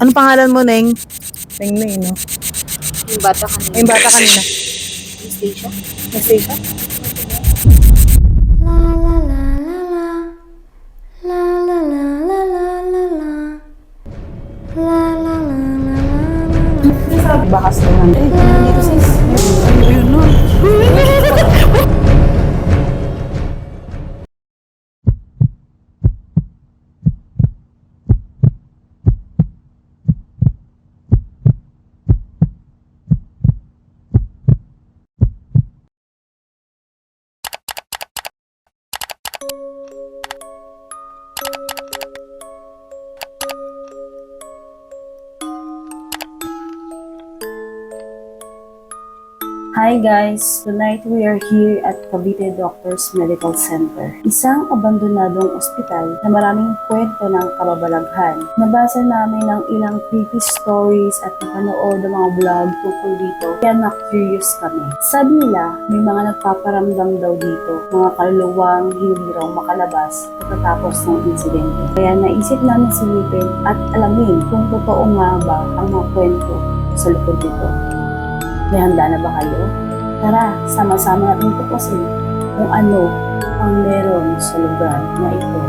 Ano pangalan mo, Neng? Neng, no? Yung bata kanina. Yung bata kanina. Station? Anastasia? Bakas naman. Dito sis. Ayun no. Hi guys! Tonight we are here at Cavite Doctors Medical Center. Isang abandonadong ospital na maraming kwento ng kababalaghan. Nabasa namin ng ilang creepy stories at napanood ng mga vlog tungkol dito, kaya na-curious kami. Sabi nila, may mga nagpaparamdam daw dito, mga kaluluwang hindi raw makalabas pagkatapos ng insidente. Kaya naisip namin silipin at alamin kung totoo nga ba ang mga kwento sa likod dito. May handa na ba kayo? Tara, sama-sama natin tuklasin kung ano ang meron sa lugar na ito.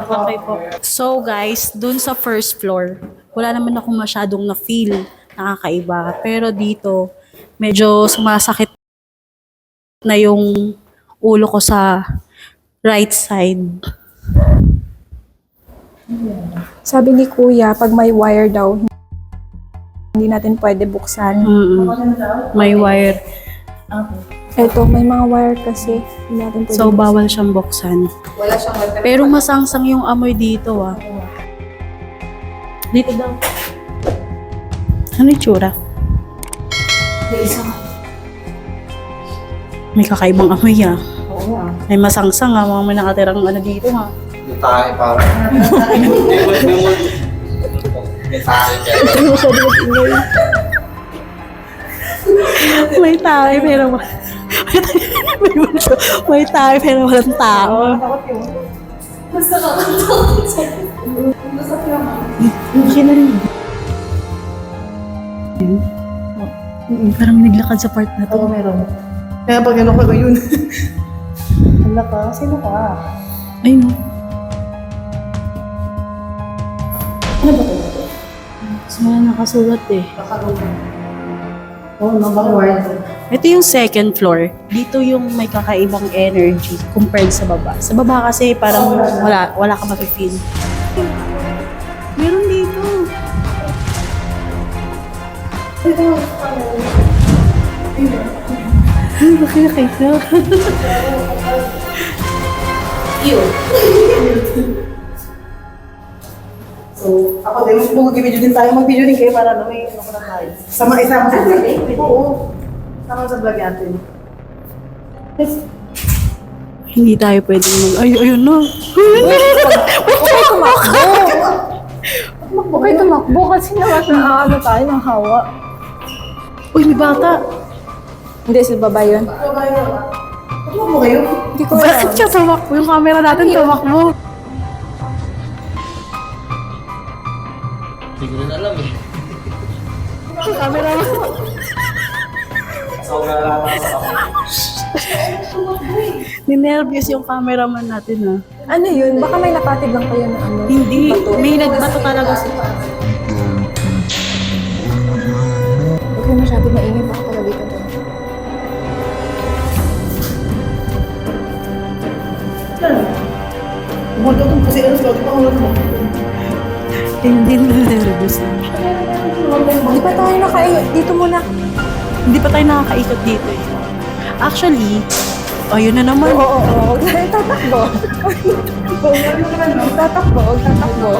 Okay po. So guys, dun sa first floor, wala naman ako masyadong na-feel nakakaiba. Pero dito, medyo sumasakit na yung ulo ko sa right side. Sabi ni Kuya, pag may wire daw, hindi natin pwede buksan. May wire. Eto, may mga wire kasi. Hindi natin pwede So, buksan. bawal siyang buksan. Pero masangsang yung amoy dito ah. Dito daw. Ano yung tsura? May kakaibang amoy ah. May masangsang ah. Mga may nakatirang ano dito ah. May tayo parang. May tayo dyan. May tayo pero may tayo pero walang tao. Hindi na rin. Parang may naglakad sa part na to. Oo, meron. Kaya pag ano ka ngayon. Hala ka? Sino ka? Ayun. Ano ba ito? So, wala nakasulat eh. Oo, baka word. Ito yung second floor. Dito yung may kakaibang energy compared sa baba. Sa baba kasi parang wala ka mafe-feel. Meron dito. Ay, bakit nakita? So, ako din, mag-video din tayo. Mag-video din kayo para may ano ko na tayo. Isama sa vlog. Oo. Sama sa vlog natin. Hindi tayo pwedeng ayun no. Okay, tumakbo! Okay, tumakbo kasi naman ano tayo, ng hawa. Uy, may bata. Hindi, sila ba yun? Ano mo kayo? Hindi ko Bakit alam. siya tumakbo? Yung camera natin tumakbo. Hindi ko rin alam eh. Camera mo. So, nalalaman ako. Ninervyos yung cameraman natin ha. Ano yun? Baka may napatig lang kayo ng ano? Hindi. bato. May nagbato talaga siya. Huwag kayo masyadong maingay, baka pagalitan doon. Bumunta doon kasi ano sa pa ulo mo. Hindi ninervyos na siya. Di ba tayo dito muna? Hindi pa tayo nakakaikot dito eh. Actually, ayun na naman. Oo. Huwag tayo tatakbo. Tatakbo, huwag tatakbo.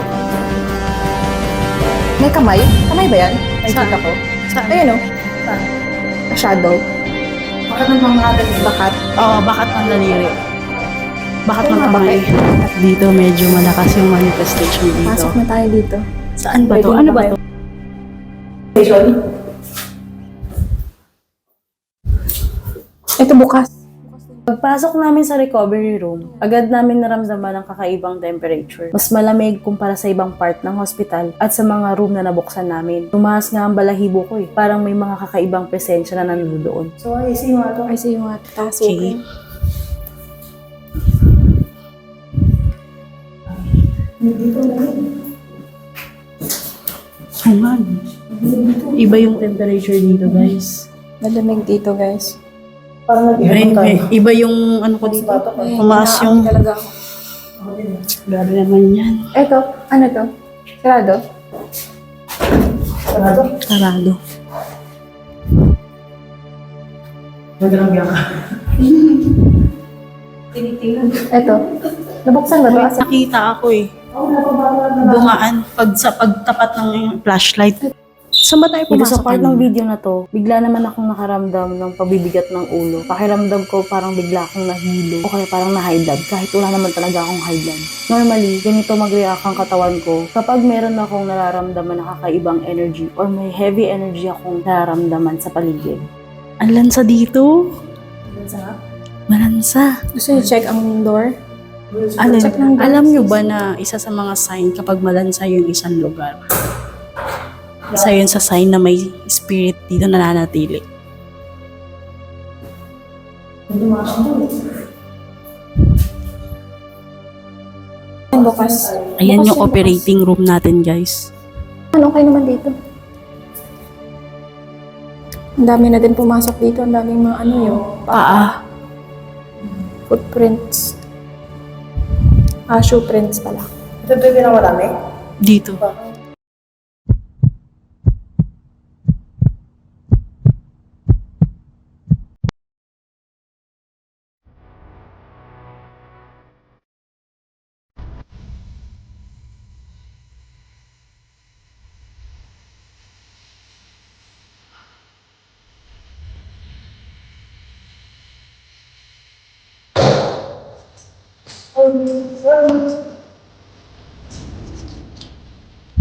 May kamay? Kamay ba yan? Ay, Saan? kita ko. Saan? Ayun o. Shadow. Baka nang mga Bakat. Oo, bakat ng daliri. Bakat Oo ng nga, kamay. bakit? At dito medyo malakas yung manifestation dito. Pasok na tayo dito. Saan ba to? Pwede Ano na ba ba to? Ito bukas. Pagpasok namin sa recovery room, agad namin naramdaman ang kakaibang temperature. Mas malamig kumpara sa ibang part ng hospital at sa mga room na nabuksan namin. Tumaas nga ang balahibo ko eh. Parang may mga kakaibang presensya na nandoon. So, ayusin mo ito. Kasi yung mga taso. Okay. Dito na rin. Ayan. Iba yung temperature dito, guys. Malamig dito, guys. Parang Ay, nag-iwan tayo. iba yung ano ko dito. Ay, Tumaas yung... talaga ako. Grabe naman yan. Eto, ano to? Sarado? Sarado? Sarado. Nagrambiyan ka. Eto. Nabuksan ba to? Asa? Nakita ako eh. Oo, napababa na. Dumaan sa pagtapat ng flashlight. Saan ba tayo Dito sa pumasok? part ng video na to, bigla naman akong nakaramdam ng pabibigat ng ulo. Pakiramdam ko parang bigla akong nahilo o kaya parang na-high blood kahit wala naman talaga akong high blood. Normally, ganito mag-react ang katawan ko kapag meron akong nararamdaman na kakaibang energy or may heavy energy akong nararamdaman sa paligid. Ang lansa dito. Malansa. Gusto niyo check ang door? Alin, Check ng alam nyo ba na isa sa mga sign kapag malansa yung isang lugar? Isa yun sa sign na may spirit dito na nananatili. Ang bukas. Ayan Bukas yung operating room natin, guys. Ano okay naman dito? Ang dami na din pumasok dito. Ang daming mga ano yun. Paa. Footprints. Shoe prints pala. Ito yung pinakamarami? Dito.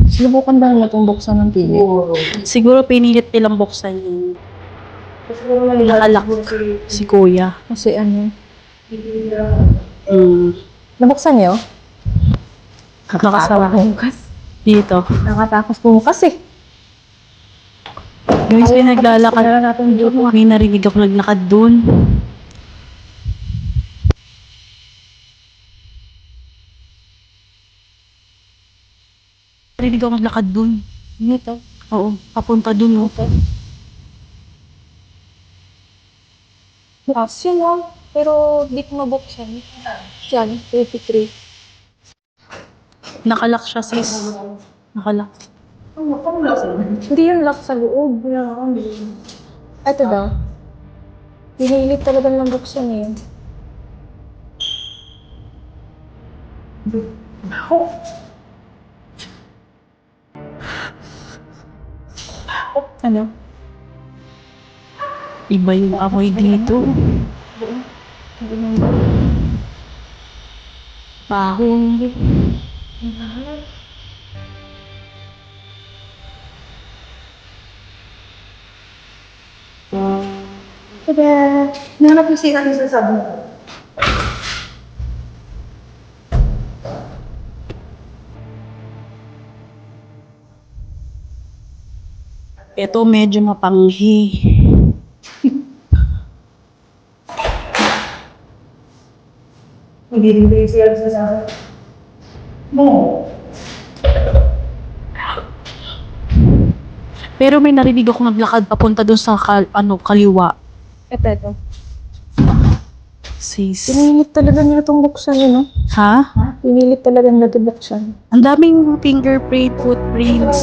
Sinubukan ba naman itong buksan ng TV? Siguro pinilit nilang buksan yung nakalak si kuya. Kasi ano, Nabuksan niyo? Nakasama Bukas. dito. Nakatakos bumukas eh. Guys, may naglalakad. May narinig ako naglakad dun. Narinig ako naglakad dun. Dito. Oo, papunta dun. Oh. Bukas yun lang. Pero di ko mabuksan. Yan, 53. Nakalak siya, sis. Nakalak. Hindi yung lock sa loob. Ito daw. Pinilit talaga ng buksan eh. Ano? Iba yung amoy dito. Bahong. Tada! Nanap yung sila yung sasabi mo. Ito medyo mapanghi. Hindi rin yung sila yung sasabi. No. Pero may narinig ako naglakad papunta doon sa kaliwa. Ito. Sis. Pinilit talaga nila itong buksan yun, no? Ha? Pinilit talaga nila itong buksan. Ang daming fingerprint, footprints.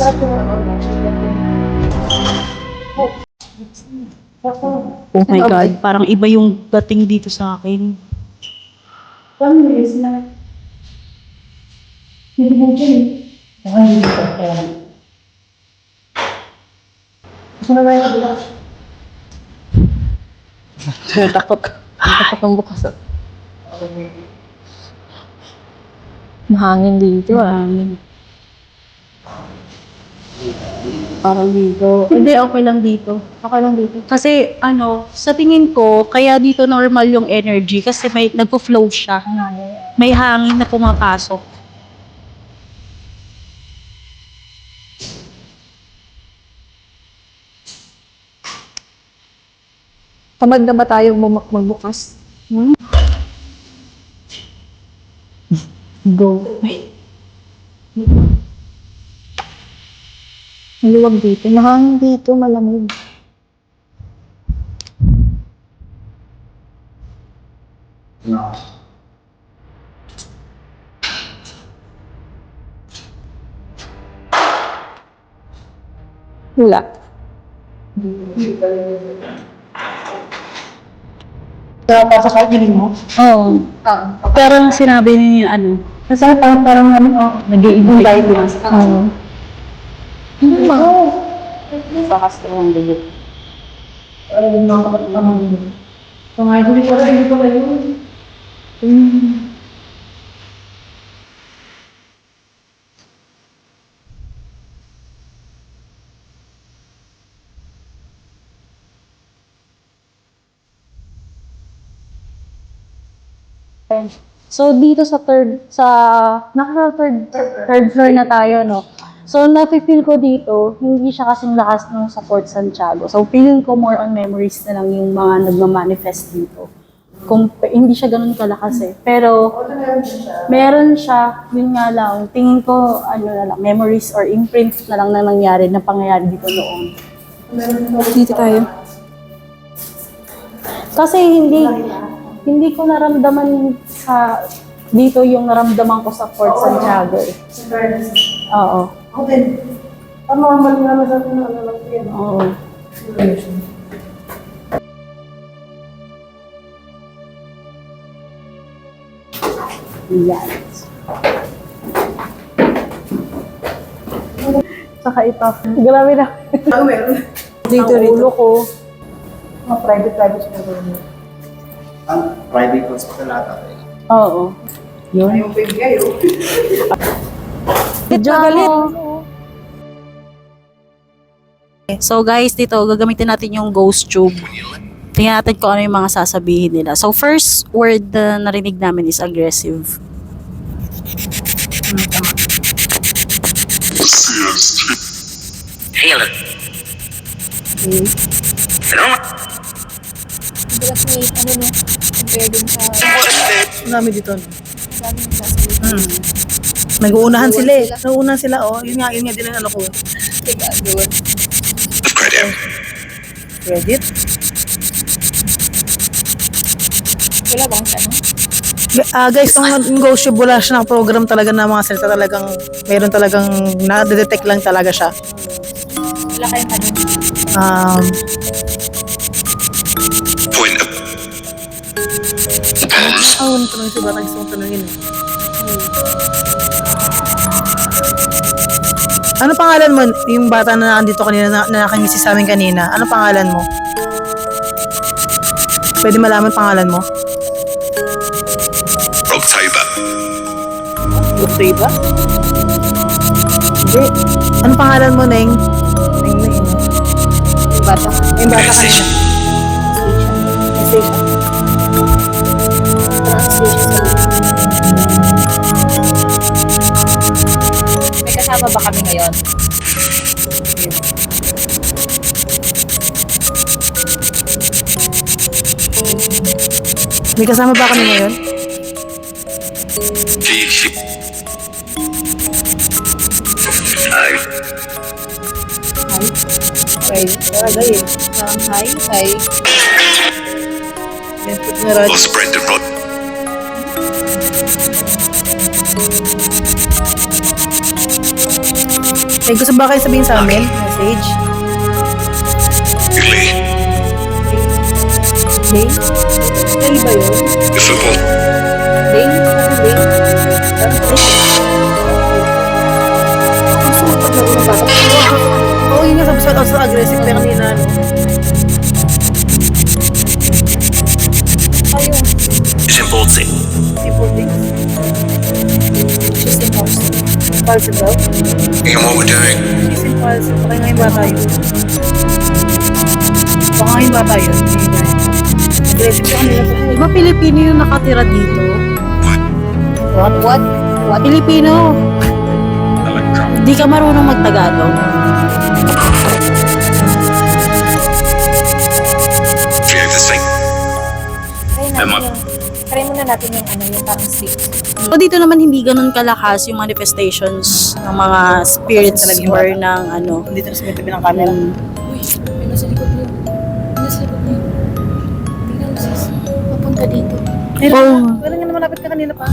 Oh my God, parang iba yung dating dito sa akin. Families na. Hindi mo dyan eh. Hindi mo dyan. Gusto na ba yung kabila? Takot. Takot ang bukas. Mahangin dito ah. Mahangin. Parang dito. Hindi, okay lang dito. Okay lang dito. Kasi sa tingin ko, kaya dito normal yung energy kasi may nagpo-flow siya. May hangin na pumapasok. Tamad na ba tayong magbukas? Go. Maluwag dito. Mahangin dito, malamig. Wala. Para sa kainin mo? Oo. Pero sinabi niya kasi parang nag-i-invite lang. Oo. Bakas ko ng digit. So dito sa third floor na tayo, no. So nafe-feel ko dito, hindi siya kasing lakas ng sa Fort Santiago. So feeling ko more on memories na lang yung mga nagma-manifest dito. Kung hindi siya ganoon kalakas eh. Pero meron siya, yun nga lang, tingin ko na lang, memories or imprint na lang na nangyari na pangyayari dito noon. Dito tayo. Kasi hindi ko naramdaman sa dito yung naramdaman ko sa Fort Santiago eh. Sa fairness. Oo. Okay. Normal nga na sa atin na lang yan. Oo. Yan. Saka ito. Grabe na. Ano meron? Dito ulo ko. Mga private siya meron. Ang private hospital ata. Oo. Yun. Ayaw baby kayo. Galit. So guys, dito gagamitin natin yung ghost tube. Tingnan natin kung ano yung mga sasabihin nila. So first word na narinig namin is aggressive. Marami dito. Nag-uunahan sila eh. Nag-uunahan sila oh. Yun nga din ang ano ko. Credit? Wala bang tanong? Guys, yung Ghost Tube, wala siya ng program talaga na mga salita talagang, meron talagang, na-detect lang talaga siya. Wala kayong tanong. Ano tanong si Batang gusto kong tanongin eh. Ano pangalan mo? Yung bata na nandito kanina, na nakangisi sa amin kanina. Ano pangalan mo? Pwede malaman pangalan mo? October. October? Hindi. Ano pangalan mo, Neng? Neng. Yung bata. Yung bata kanina. Message. May kasama ba kami ngayon? May kasama ba kami ngayon? Hi. Okay. Tagay eh. Hi. Hi. Netflix na radyo. Or spread the rod. May gusto ba kayo sabihin sa amin? Message? Lee. Ding? Ding ba yun? The football. Ding? Ding? Gusto mo paglaro ng bata? Oo, yun nga sabi sa aggressive pero kanina. Ayun. Simple thing. Simple things. She's impossible. Impossible? And what we're doing. She's impossible. Baka ngayon ba tayo? Baka ngayon ba tayo? Aggressive siya kanila po. Di ba Pilipino yung nakatira dito? What? Pilipino. Electron. Di ka marunong magtagalog. Fear this thing. Try muna natin yung yung parang stick. So dito naman hindi ganun kalakas yung manifestations ng mga spirits Talagang or bata. ng ano. Dito na sa may tabi ng camera. Uy, may nasa likod niyo. Nasa likod niyo. Tingnan mo sis. Papunta dito. Oh. Wala nga naman lapit ka kanina pa.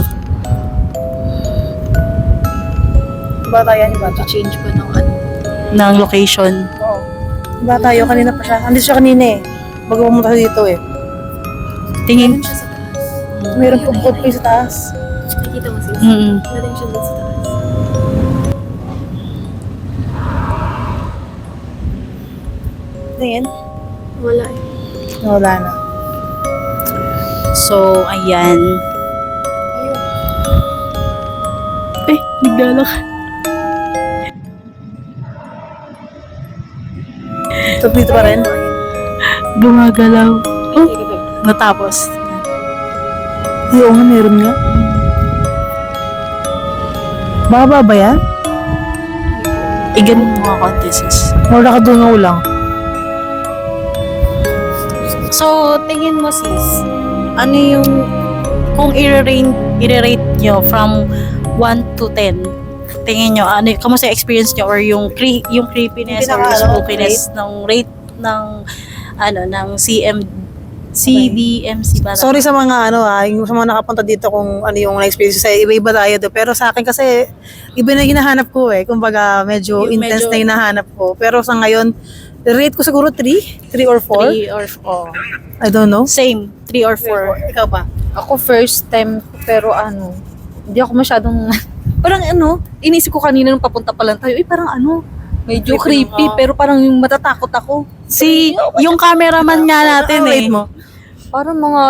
Bata yan, yung bata. Change pa ng ano. Ng location. Oo. Bata yun, kanina pa siya. Andito siya kanina eh. Bago pumunta dito eh. Tingin. Siya sa taas. Mayroon po sa taas. Nakikita mo sis. Mm. Meron siya doon sa taas. Tingin. Wala eh. Wala na. So, ayan. Eh, naglalak. So, dito pa rin. Gumagalaw. Oh, natapos. Oo nga, meron nga. Baba ba yan? Iganon mo nga konti, sis. Wala ka dungaw lang. So, tingin mo, sis, ano yung, kung i-rate nyo from 1 to 10, tingin nyo, ano, kamusta yung experience nyo or yung creepiness Yung or pinaka- spookiness ng rate ng, ano, ng CDMC ba? Sorry sa mga yung sa mga nakapunta dito kung ano yung na-experience sa iba-iba tayo to. Pero sa akin kasi iba na yung hinahanap ko eh. Kumbaga medyo Yung intense medyo- na yung hinahanap ko. Pero sa ngayon, rate ko siguro 3 or 4. 3 or 4. I don't know. Same, 3 or 4. Ikaw ba? Ako first time pero hindi ako masyadong parang inisip ko kanina nung papunta pa lang tayo, parang medyo Creepy creepy lang, pero parang yung matatakot ako. Yung cameraman nga natin Ano eh. rate mo? Parang mga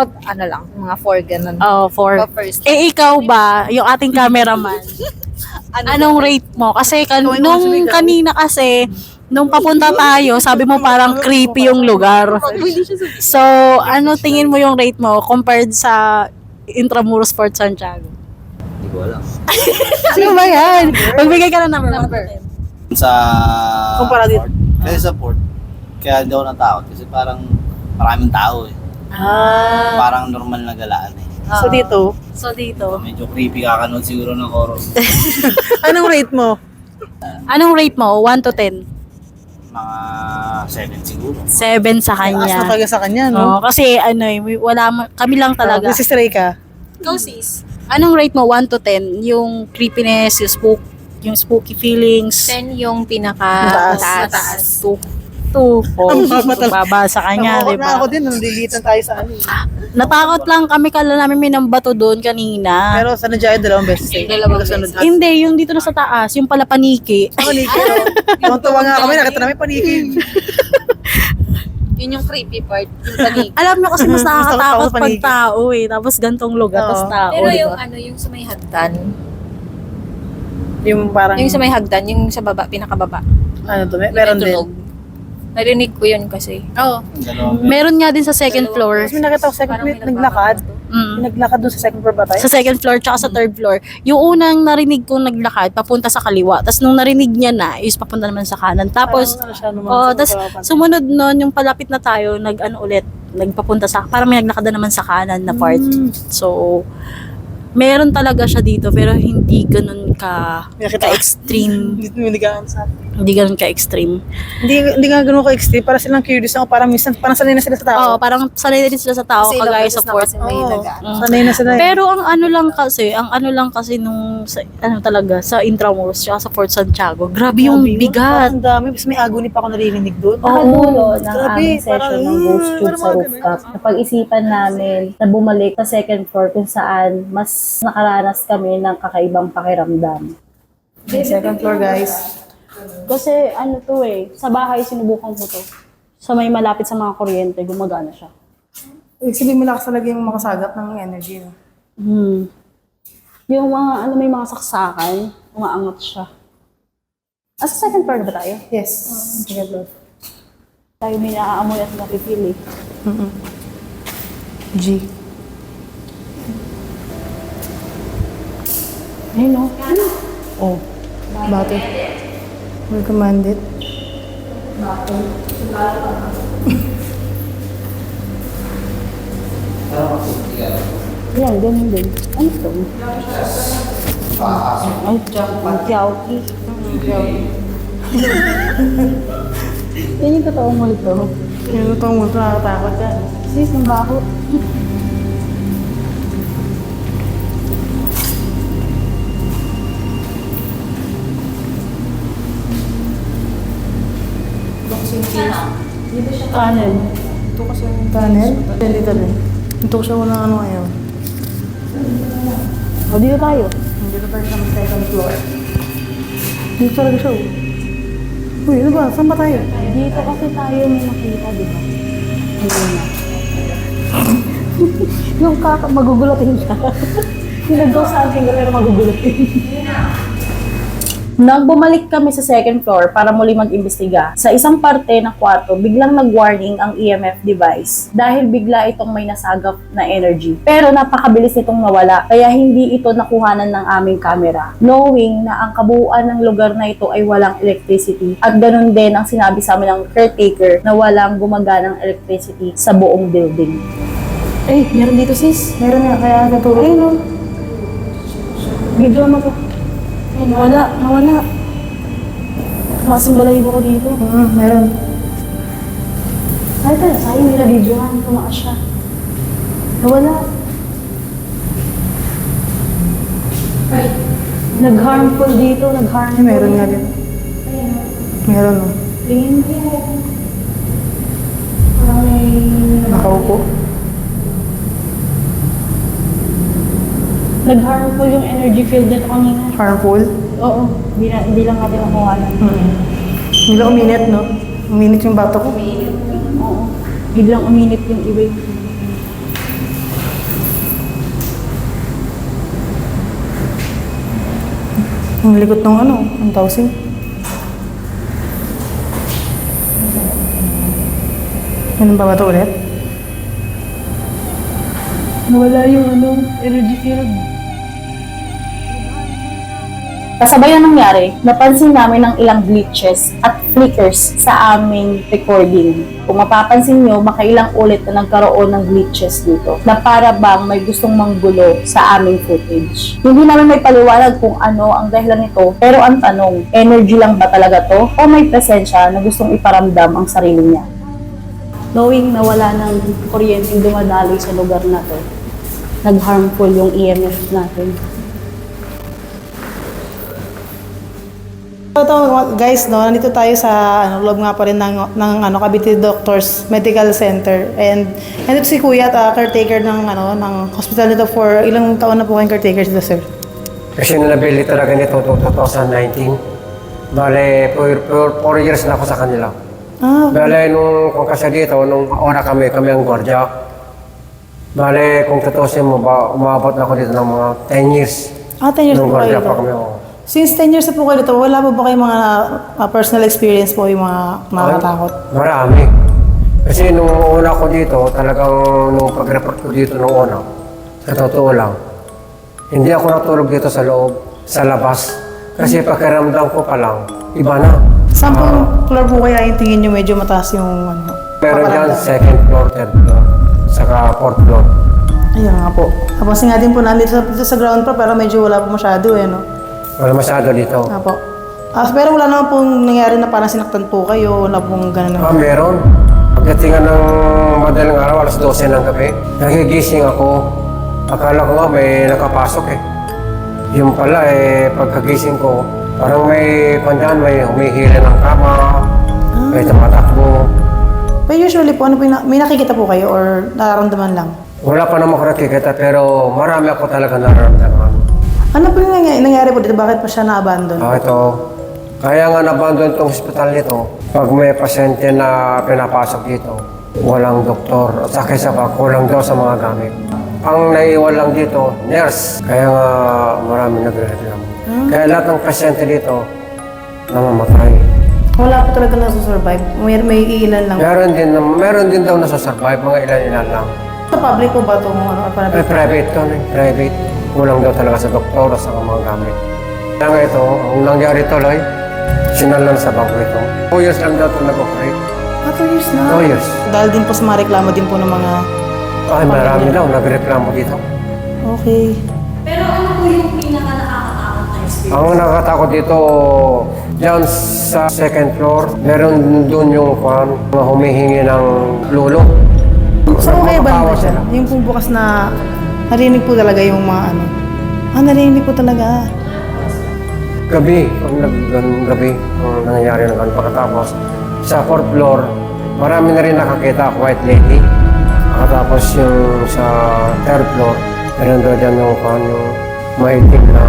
mga 4 ganun. Oh, 4. first. Ikaw ba, yung ating cameraman, anong rate mo? Kasi nung kanina kasi, nung papunta tayo, sabi mo parang creepy yung lugar. So, ano tingin mo yung rate mo compared sa Intramuros Fort Santiago? Hindi ko alam. Ano ba yan? Magbigay ka na number. Sa Kumpara dito. port. Kasi sa port, kaya hindi ako natakot kasi parang maraming tao eh. Parang normal na galaan eh. So dito, So dito. Medyo creepy kakanood siguro ng horror. anong rate mo? Anong rate mo? 1 to 10? Mga 7 siguro. 7 sa Taas na kanya. talaga sa kanya, Oo, no? kasi kami lang talaga. This is Reyka. Ikaw sis, anong rate mo 1 to 10? Yung creepiness, yung spooky feelings? 10 yung pinaka Mataas. 2. Baba sa kanya, di ba? Ako din, nalilitan tayo sa ano. Natakot lang kami, kala namin may nambato doon kanina. Pero sa Nadjaya, 2 beses eh. Sunod. Hindi, yung dito na sa taas, yung pala paniki. Paniki. Tuwang-tuwa nga kami, nakita namin paniki. Yun yung creepy part, yung panig. Alam nyo kasi mas Mas nakakatakot nakakatakot sa pag paniki. tao eh. Tapos gantong lugar, Oo. tapos tao, Pero di yung ba? yung sa may hagdan, Yung parang, yung sa may hagdan, yung sa baba, pinakababa. ano to, meron din. Tunog. Narinig ko yun kasi. Oo. Dalawang Meron nga din sa second floor. Tapos may nakita ko second Parang floor, may naglakad. Mm. May naglakad doon sa second floor ba tayo? Sa second floor tsaka sa third floor. Yung unang narinig kong naglakad, papunta sa kaliwa. Tapos nung narinig niya na, is papunta naman sa kanan. Tapos, Parang ano siya, naman, oh, sa tapos kalapan. sumunod nun, yung palapit na tayo, nagpapunta sa, parang may naglakad na naman sa kanan na part. So, meron talaga siya dito, pero hindi ganun ka-extreme. Hindi ka sa Hindi ganun ka-extreme. Hindi nga ganun ka-extreme, para silang curious ako, parang minsan, parang sanay na sila sa tao. Oo, parang sanay din sila sa tao, Kasi kagaya ilang sa beses na port. kasi may Oo, nagaan. sanay na sila. Pero ang ano lang kasi nung talaga sa Intramuros tsaka sa Fort Santiago, grabe yung bigat. Ang dami, mas may agony pa ako naririnig doon. Nakadulo ng grabe, aming session parang, ng Ghost Tube parang sa mga rooftop. Napag-isipan namin na bumalik sa second floor kung saan mas nakaranas kami ng kakaibang pakiramdam. Okay, second floor guys. Kasi ano to sa bahay sinubukan ko to. Sa may malapit sa mga kuryente, gumagana siya. Sabihin mo lakas talaga yung makasagap ng energy. No? Yung mga, may mga saksakan, umaangat siya. Sa second floor na ba tayo? Yes. Second floor. Tayo may naaamoy at napipili. G. Ayun o. Oh. Bakit? Recommended. Yan, ganun din. Ano ito? Ay, ang Chowky. Yan yung totoong multo. Yung itong multo nakakatakot yan. Sis, ang baho. Kanan. Ito kasi yung tunnel. Dito rin. Ito ko siya unang ano ngayon. O, dito tayo. Dito tayo sa second floor. Dito talaga siya. Uy, ano ba? Saan ba tayo? Dito kasi tayo may nakita, di ba? Ayun na. Yung magugulatin siya. Yung nag-go something ka pero magugulatin. Nang bumalik kami sa second floor para muli mag-imbestiga, sa isang parte ng kwarto, biglang nag-warning ang EMF device dahil bigla itong may nasagap na energy. Pero napakabilis nitong nawala, kaya hindi ito nakuhanan ng aming camera. Knowing na ang kabuuan ng lugar na ito ay walang electricity at ganun din ang sinabi sa amin ng caretaker na walang gumaganang electricity sa buong building. Ay, meron dito sis. Meron nga, kaya natulog. Ayun o. Video mo to. Ay, nawala. Masang balahibo ko dito. Meron. Ay, tayo, sayang nila videohan. Tumaas siya. Nawala. Ay, nag-harmful dito, nag-harmful. Ay, meron nga din. Meron o. Tingin mo. Parang may... Nakaupo. Nag-harmful yung energy field nito kanina. Harmful. Oo, hindi lang natin makuhanan. Nila uminit, no? Uminit yung bato ko. Oo. Biglang uminit yung iba. Ang likot ng ano, ang housing. Ganun ba ito ulit? Nawala yung energy field. Kasabay na nangyari, napansin namin ang ilang glitches at flickers sa aming recording. Kung mapapansin nyo, makailang ulit na nagkaroon ng glitches dito na para bang may gustong manggulo sa aming footage. Hindi namin may paliwanag kung ano ang dahilan nito, pero ang tanong, energy lang ba talaga to o may presensya na gustong iparamdam ang sarili niya? Knowing na wala ng kuryenteng dumadaloy sa lugar na to, nag-harmful yung EMF natin. Ito, guys, no, nandito tayo sa loob nga pa rin ng Cavite Doctors Medical Center. And nandito si Kuya at caretaker ng hospital nito for ilang taon na po kayong caretaker dito, sir? Kasi nabili talaga nito 2019. Bale, 4 years na ako sa kanila. Bale, kung kasi dito, nung una kami ang gwardiya. Bale, kung tutusin mo ba, umabot na ako dito ng mga 10 years. 10 years Nung po kayo gwardiya pa kami, dito. oo. Since 10 years na po kayo dito, wala po ba kayong mga personal experience po yung mga nakakatakot? Marami. Kasi nung una ko dito, talagang nung pag-report ko dito nung una, sa totoo lang, hindi ako natulog dito sa loob, sa labas. Kasi pakiramdam ko pa lang, iba na. Saan po floor po kaya yung tingin nyo medyo mataas yung Meron dyan, pakiramdam? second floor, third floor, saka fourth floor. Ayun nga po. Tapos nga din po nandito sa ground floor pero medyo wala po masyado eh, no? Wala masyado dito. Apo. Pero wala naman pong nangyari na parang sinaktan po kayo, wala pong gano'n. Meron. Pagdating ng madaling araw, alas 12 ng gabi, nagigising ako. Akala ko nga may nakapasok eh. Yung pala pagkagising ko, parang may may humihila ng kama, may tumatakbo. Pero usually po, may nakikita po kayo or nararamdaman lang? Wala pa naman ako nakikita pero marami ako talaga nararamdaman. Ano po yung nangyari po dito? Bakit pa siya na-abandon? Ito, kaya nga na-abandon itong hospital nito. Pag may pasyente na pinapasok dito, walang doktor. At saka isa pa, kulang daw sa mga gamit. Ang naiwan lang dito, nurse. Kaya nga marami nagre-reklamo. Kaya lahat ng pasyente dito, namamatay. Wala po talaga nasusurvive. May ilan lang. Meron din daw nasa-survive, mga ilan-ilan lang. Sa public po ba itong ano, Private to, private. Kulang daw talaga sa doktor at sa mga gamit. Kaya nga ito, ang nangyari tuloy, sinalan sa bangko ito. 2 years lang daw ito nag-operate. 2 years na. 2 years. Dahil din po sa mga reklamo din po ng mga... Ay, marami daw nagreklamo dito. Okay. Pero ano po yung pinaka-nakakatakot na experience? Ang nakakatakot dito, dyan sa second floor, meron doon yung mga humihingi ng lulo. So okay ba Makapawa naman siya? Yung pong bukas na narinig po talaga yung mga ano. Narinig po talaga. Gabi, gabi, ang nangyayari ng ganun. Pagkatapos, sa fourth floor, marami na rin nakakita, white lady. Pagkatapos yung sa third floor, meron doon dyan yung maitim na...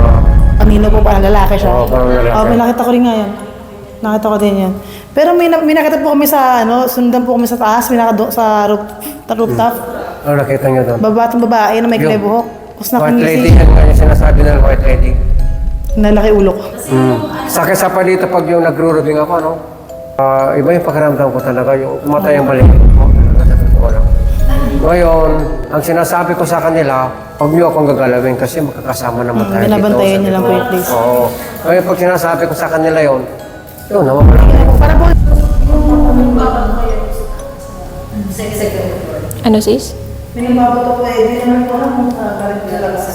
Kanino po parang lalaki siya? Oo, parang lalaki. May nakita ko rin nga yan. Nakita ko din yan. Pero may nakita po kami sa ano, sundan po kami sa taas, sa rooftop. Ano nakita niyo doon? Babatang babae na may Yung buhok. Tapos White lady, nakangisi. yan nga yung sinasabi ng white lady. Nalaki ulo ko. Sakit sa palito pag yung nagro-rubing ako, no? Iba yung pakiramdam ko talaga, yung umatay ang balik ko. Totoo lang. Ngayon, ang sinasabi ko sa kanila, huwag niyo akong gagalawin kasi makakasama naman tayo binabantayan dito. niyo lang Sabi po ko, yung place. Oo. Ngayon, pag sinasabi ko sa kanila yun, nawawala ko. Para po, Ano sis? may nagbabato po hindi naman po alam kung galing talaga sa...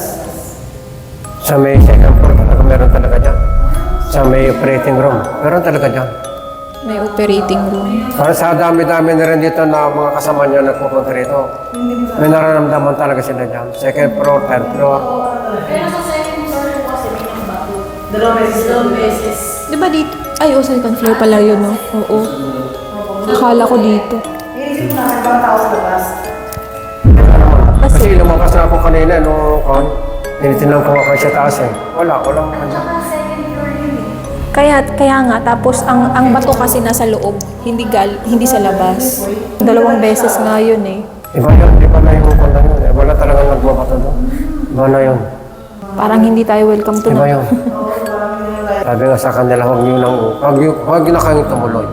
Sa may second floor talaga, meron talaga dyan. Sa may operating room, meron talaga dyan. May operating room. Para sa dami-dami na rin dito na mga kasama niya nagpupunta rito. May nararamdaman talaga sila dyan. Second floor, third floor. Dalawang beses. Di ba dito? Ay, second floor pala yun, no? Oo. Akala ko dito. Iisip na, ibang tao sa labas. Kasi lumakas na ako kanina nung tinitingnan ko ako sa taas eh. Walang ano. Kaya nga, tapos ang bato kasi nasa loob, hindi sa labas. 2 beses nga yun eh. Iba yun, di ba na yung kanda yun eh. Wala talagang nagbabato doon. Iba na yun. Parang hindi tayo welcome to Iba na. yun. Sabi nga sa kanila, huwag nyo na kayong tumuloy.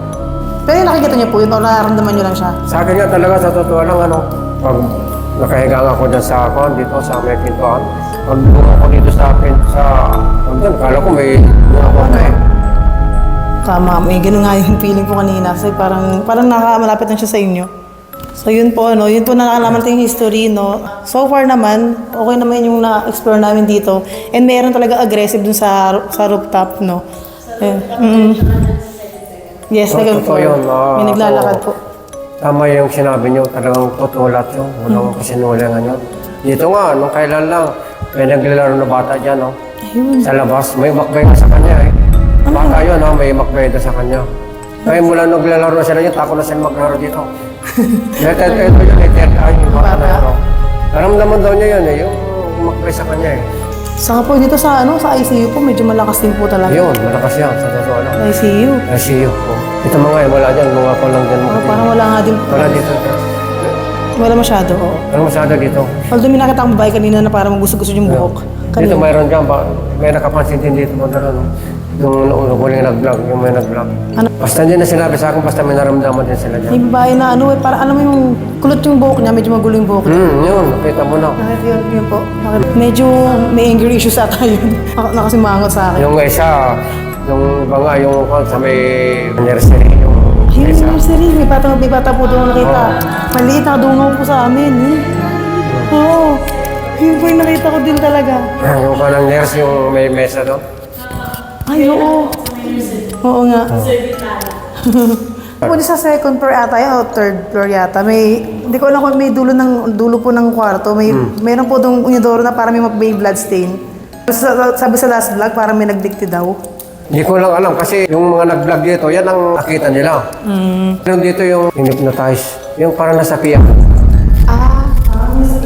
Pero yung nakikita niyo po yun, o nararamdaman niyo lang siya. Sa akin nga talaga, sa totoo lang, pag nakahiga nga ako dyan sa dito sa may pintuan, pag bunga ako dito kala ko may bunga ko na eh. Tama, may ganun nga yung feeling po kanina. Kasi parang nakamalapit na siya sa inyo. So yun po, yun po nakalaman natin yung history, no. So far naman, okay naman yung na-explore namin dito. And meron talaga aggressive dun sa rooftop, no. Yes, second totoo floor. yun. May naglalakad po. Tama yung sinabi niyo, talagang tutulat yun. Walang kasinungalingan yun. Dito nga, nung kailan lang, may naglalaro na bata dyan, no? Ayun. Sa labas, may makbay na sa kanya eh. Bata yun, no? May makbay na sa kanya. Kaya mula nung naglalaro na sila yun, tako na sila maglaro dito. Ito yun, yung bata na yun, no? Naramdaman daw niya yun eh, yung makbay sa kanya eh. Saka po dito sa ICU po, medyo malakas din po talaga. Yun, malakas yan, sa totoo lang. ICU. ICU po. Ito mga wala dyan, mga ko lang dyan. Parang wala nga din po. Wala dito. Wala masyado, oo. Wala masyado dito. Although may nakita akong babae kanina na parang gusto-gusto yung buhok. Dito mayroon dyan, may nakapansin din dito mo dalo, no? Yung huling nag-vlog, yung may nag-vlog. Ano? Basta hindi na sinabi sa akin, basta may naramdaman din sila May dyan. babae na parang alam mo yung kulot yung buhok niya, medyo magulo yung buhok niya. Yun, nakita mo na. Nakita yun po. Medyo may anger issues ata yun. Nakasimangot sa akin. Yung isa, yung iba nga, yung sa may nursery, yung Yung isa. nursery, may bata po doon nakita. Maliit, nakadungaw po sa amin. Oo. Yun po yung nakita ko din talaga. Yung kanang nurse, yung may mesa doon. Ay, oo. Oo nga. Pwede sa second floor ata yun, o third floor yata. Hindi ko alam kung may dulo po ng kwarto. Meron po doong unyadoro na parang may blood stain. Sabi sa last vlog, parang may nagdikti daw. Hindi ko lang alam kasi yung mga nag-vlog dito, yan ang nakita nila. Yung dito yung hypnotize, yung parang nasa piyak.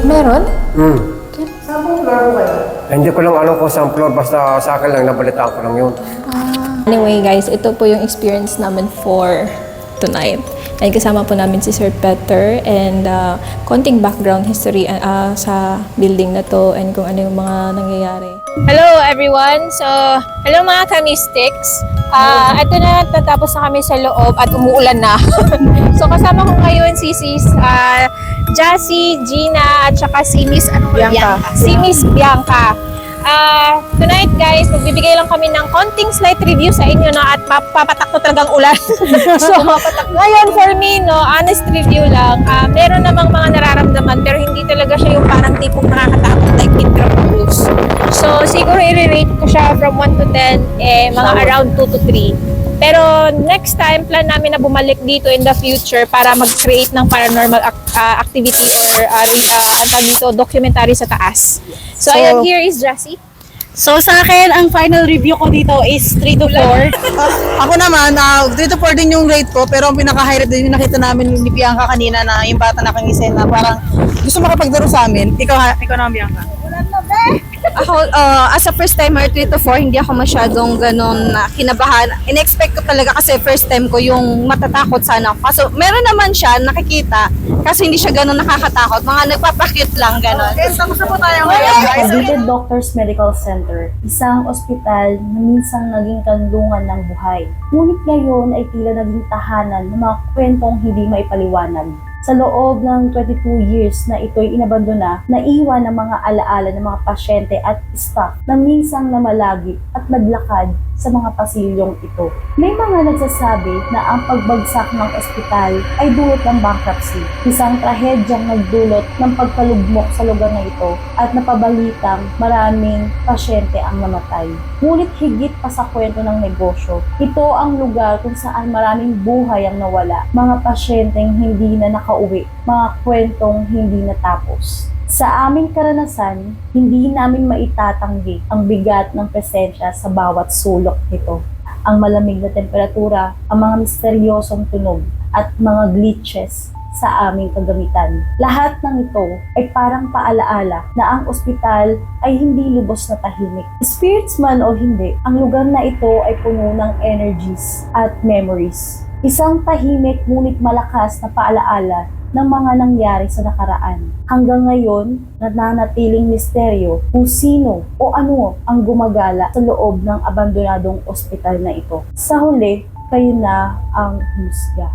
Meron? Saan po floor po kayo? Hindi ko lang alam kung saan floor, basta sa akin lang, nabalitaan ko lang yun. Anyway guys, ito po yung experience namin for tonight. And kasama po namin si Sir Peter and konting background history sa building na to and kung ano yung mga nangyayari. Hello everyone! So, hello mga kamistics! Ito na, tatapos na kami sa loob at umuulan na. So, kasama ko ngayon si Sis Jassy, Gina, at saka si Miss Bianca. Si Miss Bianca. Tonight guys, magbibigay lang kami ng konting slight review sa inyo na at papatak to talagang ulan. So, ngayon for me, no, honest review lang. Meron namang mga nararamdaman pero hindi talaga siya yung parang tipong nakakatakot like intro cruise. So, siguro i-rate ko siya from 1 to 10, mga around 2 to 3. Pero next time, plan namin na bumalik dito in the future para mag-create ng paranormal activity or dito, documentary sa taas. So, ayan, here is Jassy. So sa akin, ang final review ko dito is 3 to 4. Ako naman, 3 to 4 din yung rate ko, pero ang pinaka-high rate din yung nakita namin ni Bianca kanina na yung bata na kangisay na parang gusto makapagdaro sa amin. Ikaw naman, Bianca. Ako, as a first timer, 3 to 4, hindi ako masyadong ganun na kinabahan. In-expect ko talaga kasi first time ko yung matatakot sana ako. Kaso meron naman siya, nakikita, kasi hindi siya ganun nakakatakot. Mga nagpapakit lang, ganun. Tapos na po tayo ngayon, guys. Cavite Doctors Medical Center, isang ospital na minsang naging kanlungan ng buhay. Ngunit ngayon ay tila naging tahanan ng mga kwentong hindi maipaliwanag. Sa loob ng 22 years na ito'y inabandona, naiwan ng mga alaala ng mga pasyente at staff na minsang namalagi at naglakad sa mga pasilyong ito. May mga nagsasabi na ang pagbagsak ng ospital ay dulot ng bankruptcy, isang trahedyang nagdulot ng pagkalugmok sa lugar na ito at napabalitang maraming pasyente ang namatay. Ngunit higit pa sa kwento ng negosyo, ito ang lugar kung saan maraming buhay ang nawala, mga pasyenteng hindi na nakauwi, mga kwentong hindi natapos. Sa aming karanasan, hindi namin maitatanggi ang bigat ng presensya sa bawat sulok nito. Ang malamig na temperatura, ang mga misteryosong tunog, at mga glitches sa aming kagamitan. Lahat ng ito ay parang paalaala na ang ospital ay hindi lubos na tahimik. Spirits man o hindi, ang lugar na ito ay puno ng energies at memories. Isang tahimik ngunit malakas na paalaala ng mga nangyari sa nakaraan. Hanggang ngayon, nananatiling misteryo kung sino o ano ang gumagala sa loob ng abandonadong ospital na ito. Sa huli, kayo na ang husga.